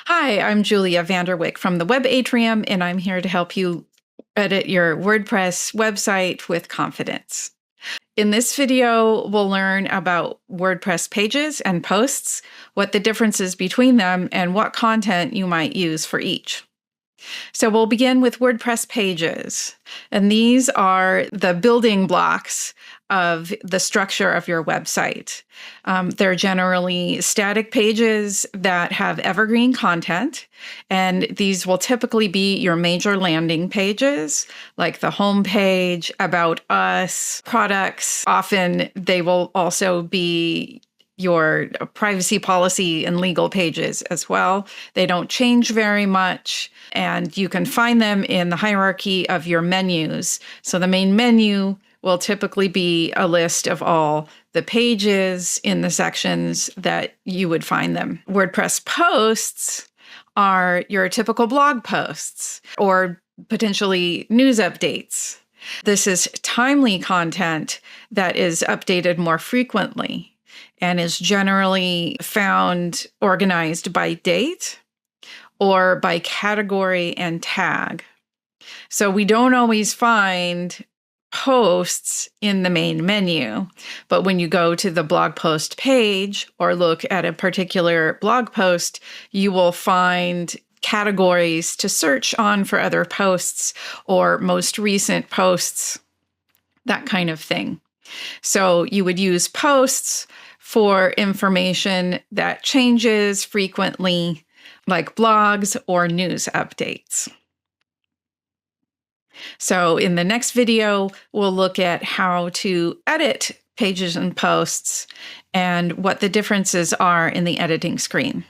Hi, I'm Julia Vanderwick from the Web Atrium, and I'm here to help you edit your WordPress website with confidence. In this video, we'll learn about WordPress pages and posts, what the difference is between them, and what content you might use for each. So we'll begin with WordPress pages, and these are the building blocks of the structure of your website. They're generally static pages that have evergreen content, and these will typically be your major landing pages, like the home page, about us, products. Often they will also be your privacy policy and legal pages as well. They don't change very much, and you can find them in the hierarchy of your menus. So the main menu will typically be a list of all the pages in the sections that you would find them. WordPress posts are your typical blog posts or potentially news updates. This is timely content that is updated more frequently and is generally found organized by date or by category and tag. So we don't always find posts in the main menu, but when you go to the blog post page or look at a particular blog post, you will find categories to search on for other posts or most recent posts, that kind of thing. So you would use posts for information that changes frequently, like blogs or news updates. So in the next video, we'll look at how to edit pages and posts and what the differences are in the editing screen.